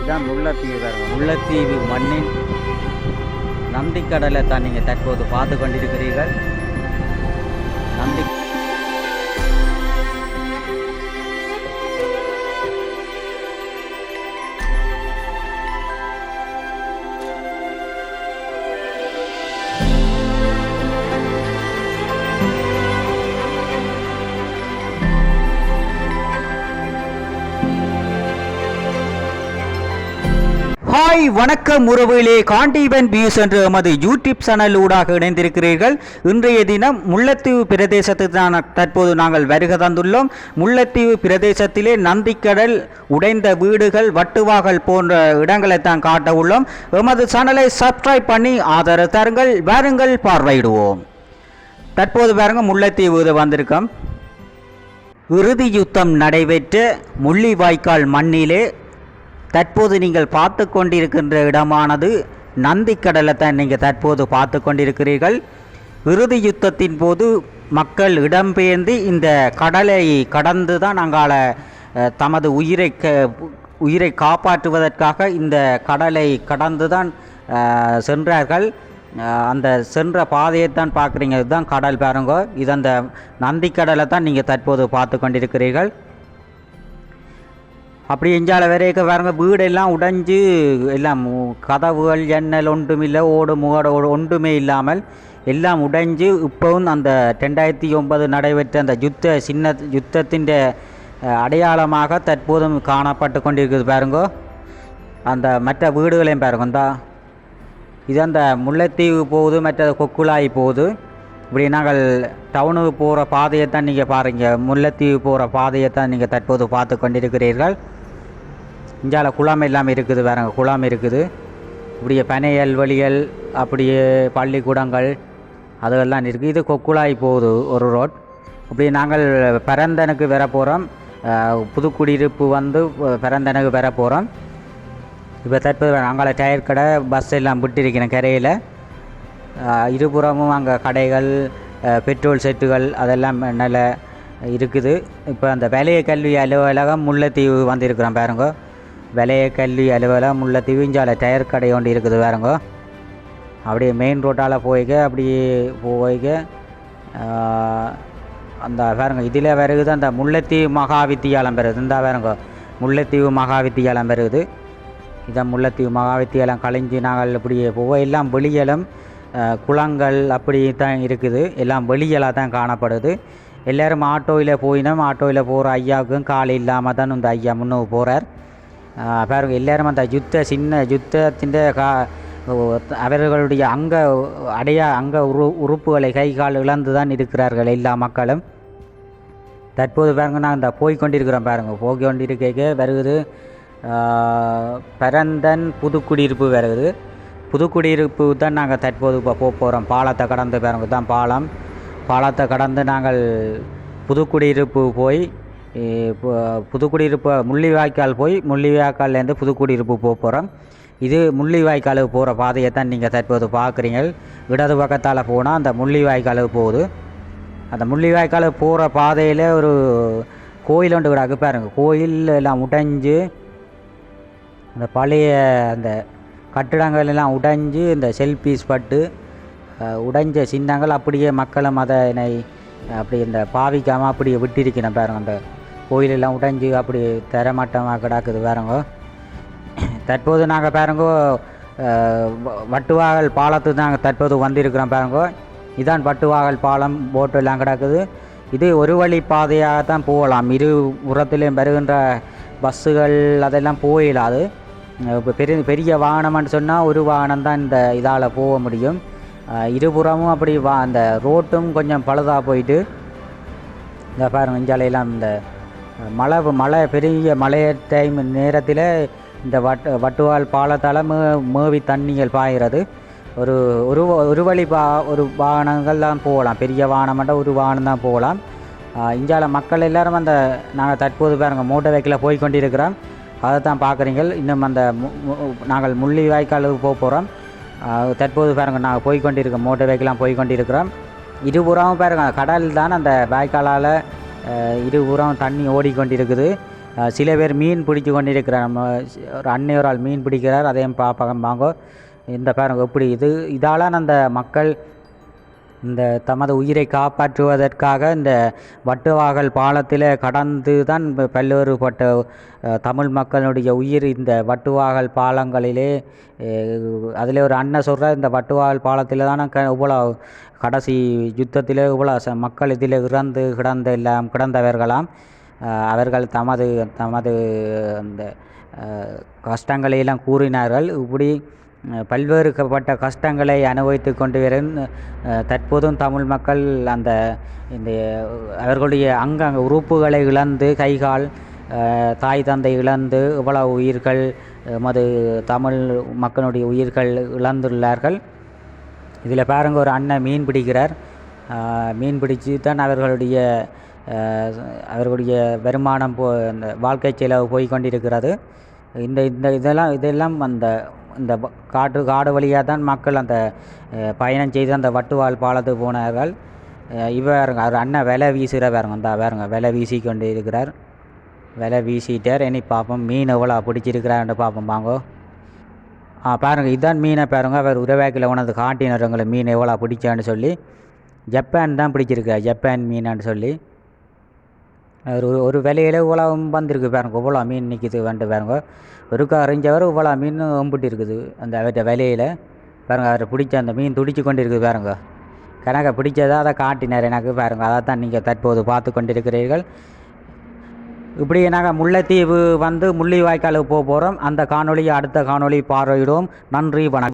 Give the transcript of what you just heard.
இதுதான் முல்லைத்தீவு பாருங்க. முல்லைத்தீவு மண்ணின் நந்திக்கடலை தான் நீங்கள் தற்போது பார்த்து கொண்டிருக்கிறீர்கள். நந்தி ஹாய் வணக்கம் உறவுகளே, காண்டீவன் வியூஸ் என்ற எமது யூடியூப் சேனல் ஊடாக இணைந்திருக்கிறீர்கள். இன்றைய தினம் முல்லைத்தீவு பிரதேசத்துக்கு தான் தற்போது நாங்கள் வருகை தந்துள்ளோம். முல்லைத்தீவு பிரதேசத்திலே நந்திக்கடல், உடைந்த வீடுகள், வட்டுவாகல் போன்ற இடங்களை தான் காட்ட உள்ளோம். எமது சேனலை சப்ஸ்கிரைப் பண்ணி ஆதரவு தருங்கள். வாருங்கள் பார்வையிடுவோம். தற்போது பாருங்க, முல்லைத்தீவு வந்திருக்கோம். இறுதி யுத்தம் நடைபெற்ற முள்ளிவாய்க்கால் மண்ணிலே தற்போது நீங்கள் பார்த்து கொண்டிருக்கின்ற இடமானது நந்திக்கடலை தான் நீங்கள் தற்போது பார்த்து கொண்டிருக்கிறீர்கள். இறுதி யுத்தத்தின் போது மக்கள் இடம்பெயர்ந்து இந்த கடலை கடந்து தான் அங்கால தமது உயிரை காப்பாற்றுவதற்காக இந்த கடலை கடந்து தான் சென்றார்கள். அந்த சென்ற பாதையைத்தான் பார்க்குறீங்க. இதுதான் கடல் பாருங்க. இது அந்த நந்திக்கடலை தான் நீங்கள் தற்போது பார்த்து கொண்டிருக்கிறீர்கள். அப்படி எஞ்சால வரைக்க பாருங்க, வீடெல்லாம் உடைஞ்சு எல்லாம் கதவுகள் ஜன்னல் ஒன்றுமில்லை, ஓடு முகடு ஒன்றுமே இல்லாமல் எல்லாம் உடைஞ்சு இப்போவும் அந்த 2009 நடைபெற்ற அந்த யுத்தத்தின் அடையாளமாக தற்போதும் காணப்பட்டு கொண்டிருக்குது பாருங்க. அந்த மற்ற வீடுகளையும் பாருங்க. இது அந்த முல்லைத்தீவு போகுது, மற்ற கொக்குளாய் போகுது. இப்படி நாங்கள் டவுனுக்கு போகிற பாதையை தான் நீங்கள் பாருங்கள். முல்லைத்தீவு போகிற பாதையை தான் நீங்கள் தற்போது பார்த்து கொண்டிருக்கிறீர்கள். இஞ்சால குளம் எல்லாம் இருக்குது பாருங்க. குளம் இருக்குது. இப்படியே பனையல் வழிகள், அப்படியே பள்ளிக்கூடங்கள் அதெல்லாம் இருக்குது. இது கொக்குளாய் போகுது ஒரு ரோட். இப்படி நாங்கள் பரந்தனுக்கு வர போகிறோம். புதுக்குடியிருப்பு வந்து பரந்தனுக்கு வர போகிறோம். இப்போ தற்போது அங்கே டயர் கடை, பஸ் எல்லாம் விட்டிருக்கிறேன் கரையில். இருபுறமும் அங்கே கடைகள், பெட்ரோல் செட்டுகள் அதெல்லாம் நல்ல இருக்குது. இப்போ அந்த வலய கல்வி அலுவலகம் முல்லைத்தீவு வந்திருக்கிறோம் பாருங்க. வலய கல்வி அலுவலகம் முல்லைத்தீவு. இஞ்சால டயர் கடை ஒன்று இருக்குது பாருங்க. அப்படியே மெயின் ரோட்டால் அப்படியே போய்க்க அந்த பாருங்க. இதில் வருகுது அந்த முல்லைத்தீவு மகாவித்தியாலயம் வருது. இந்த பாருங்க, முல்லைத்தீவு மகாவித்தியாலயம் வருது. இதான் முல்லைத்தீவு மகாவித்தியாலயம் கழிஞ்சு நாங்கள் இப்படியே எல்லாம் வெளியலும் குளங்கள் அப்படி தான் இருக்குது. எல்லாம் வெளியலாக தான் காணப்படுது. எல்லோரும் ஆட்டோவில் போயினோம். ஆட்டோவில் போகிற ஐயாவுக்கும் கால் இல்லாமல் தான் இந்த ஐயா முன்னுக்கு போகிறார் பாருங்க. எல்லோரும் அந்த யுத்தத்தின் அவர்களுடைய அங்க உறுப்புகளை கை கால் இழந்து தான் இருக்கிறார்கள் எல்லா மக்களும். தற்போது பாருங்க, நாங்கள் இந்த போய்கொண்டிருக்கிறோம் பாருங்க. போய்கொண்டிருக்க வருகுது பரந்தன் புதுக்குடியிருப்பு வருகுது. புதுக்குடியிருப்பு தான் நாங்கள் தற்போது இப்போ போகிறோம். பாலத்தை கடந்து பாருங்க. தான் பாலத்தை கடந்து நாங்கள் புதுக்குடியிருப்பு போய் புதுக்குடியிருப்பு முள்ளிவாய்க்கால் போய் முள்ளிவாய்க்கால்லேருந்து புதுக்குடியிருப்பு போகிறோம். இது முள்ளிவாய்க்காலுக்கு போகிற பாதையை தான் நீங்கள் தற்போது பார்க்குறீங்க. இடது பக்கத்தால் போனால் அந்த முள்ளிவாய்க்காலுக்கு போகுது. அந்த முள்ளிவாய்க்காலுக்கு போகிற பாதையில் ஒரு கோயில் ஒன்று கிடக்கு பாருங்க. கோயில் எல்லாம் உடைஞ்சு அந்த பழைய அந்த கட்டிடங்கள் எல்லாம் உடைஞ்சு இந்த செல்பீஸ் பட்டு உடைஞ்ச சின்னங்கள் அப்படியே மக்களும் அதனை அப்படி இந்த பாவிக்காமல் அப்படியே விட்டிருக்கணும் பாருங்க. அந்த கோயிலெல்லாம் உடைஞ்சு அப்படி தரமட்டமாக கிடக்குது பாருங்க. தற்போது நாங்கள் பாருங்க வட்டுவாகல் பாலத்துக்கு நாங்கள் தற்போது வந்திருக்கிறோம் பாருங்க. இதான் வட்டுவாகல் பாலம். போட்டு எல்லாம் கிடக்குது. இது ஒரு வழி பாதையாக தான் போகலாம். இரு புறத்திலையும் வருகின்ற பஸ்ஸுகள் அதெல்லாம் போயிடாது. இப்போ பெரிய வாகனம்னு சொன்னால் ஒரு வாகனம் தான் இந்த இதால் போக முடியும். இருபுறமும் அப்படி அந்த ரோட்டும் கொஞ்சம் பழுதாக போயிட்டு இந்த பாருங்க. இஞ்சாலையெல்லாம் இந்த மழை பெரிய மழை டைம் நேரத்தில் இந்த வட்டுவால் பாலத்தால் மேவி தண்ணிகள் பாய்கிறது. ஒரு வழி ஒரு வாகனங்கள் தான் போகலாம். பெரிய வாகனம்ட்டா ஒரு வாகனம் தான் போகலாம். இஞ்சால மக்கள் எல்லோரும் அந்த நாங்கள் தற்போது பாருங்கள் மோட்டர் வெஹிக்கிளில் போய் கொண்டிருக்கிறோம். அதை தான் பார்க்குறீங்க. இன்னும் அந்த நாங்கள் முள்ளிவாய்க்காலுக்கு போகிறோம். தற்போது பாருங்கள் நாங்கள் போய்கொண்டிருக்கோம். மோட்டர் வெஹிக்கிளாக போய்கொண்டிருக்கிறோம். இருபுறமும் பாருங்கள் கடல் தான். அந்த வாய்க்காலால் இருபுறம் தண்ணி ஓடிக்கொண்டிருக்குது. சில பேர் மீன் பிடிச்சி கொண்டிருக்கிறார். நம்ம ஒரு அன்னை ஒரு ஆள் மீன் பிடிக்கிறார், அதையும் பார்ப்பாங்க. இந்த பாருங்க எப்படி இதால் அந்த மக்கள் இந்த தமது உயிரை காப்பாற்றுவதற்காக இந்த வட்டுவாகல் பாலத்தில் கடந்து தான் பல்வேறுபட்ட தமிழ் மக்களுடைய உயிர் இந்த வட்டுவாகல் பாலங்களிலே. அதில் ஒரு அண்ணன் சொல்கிற இந்த வட்டுவாகல் பாலத்தில் தான் இவ்வளோ கடைசி யுத்தத்தில் இவ்வளோ மக்கள் இதில் இறந்து கிடந்தவர்களாம். அவர்கள் தமது அந்த கஷ்டங்களையெல்லாம் கூறினார்கள். இப்படி பல்வேறுபட்ட கஷ்டங்களை அனுபவித்து கொண்டு வரும் தற்போதும் தமிழ் மக்கள் இந்த அவர்களுடைய உறுப்புகளை இழந்து கைகால் தாய் தந்தை இழந்து இவ்வளவு உயிர்கள் தமிழ் மக்களுடைய உயிர்கள் இழந்துள்ளார்கள். இதில் பாருங்க ஒரு அண்ணன் மீன் பிடிக்கிறார். மீன் பிடிச்சு தான் அவர்களுடைய வருமானம் அந்த வாழ்க்கை செலவு போய்கொண்டிருக்கிறது. இதெல்லாம் இந்த காடு வழியாக தான் மக்கள் அந்த பயணம் செய்து அந்த வட்டுவால் பாலத்துக்கு போனார்கள். அவர் அண்ணன் விலை வீசுகிற பாருங்க விலை வீசி கொண்டு இருக்கிறார். விலை வீசிட்டார். இனி பார்ப்போம் மீன் எவ்வளோ பிடிச்சிருக்கிறான்னு பார்ப்போம். வாங்கோ பாருங்கள், இதுதான் மீனை பாருங்க. அவர் உறவாக்கில் உணர்ந்து காட்டினவங்களை மீன் எவ்வளோ பிடிச்சான்னு சொல்லி. ஜப்பான் தான் பிடிச்சிருக்கார், ஜப்பான் மீனான்னு சொல்லி. ஒரு விலையில் இவ்வளோ வந்திருக்கு பாருங்க. இவ்வளோ மீன் நிற்கிது பாருங்க. ஒருக்கா அறிஞ்சவர் இவ்வளோ மீன் ஒம்பிட்டு இருக்குது அந்த அவர்கிட்ட விலையில் பாருங்கள். அவரை பிடிச்ச அந்த மீன் துடிச்சு கொண்டு இருக்குது பாருங்க. கணக்கை பிடிச்சதா அதை காட்டினார் எனக்கு பாருங்கள். அதை தான் நீங்கள் தற்போது பார்த்து கொண்டிருக்கிறீர்கள். இப்படி நாங்கள் முல்லைத்தீவு முள்ளிவாய்க்காலுக்கு போகிறோம். அந்த காணொலியை அடுத்த காணொலி பார்வையிடுவோம். நன்றி, வணக்கம்.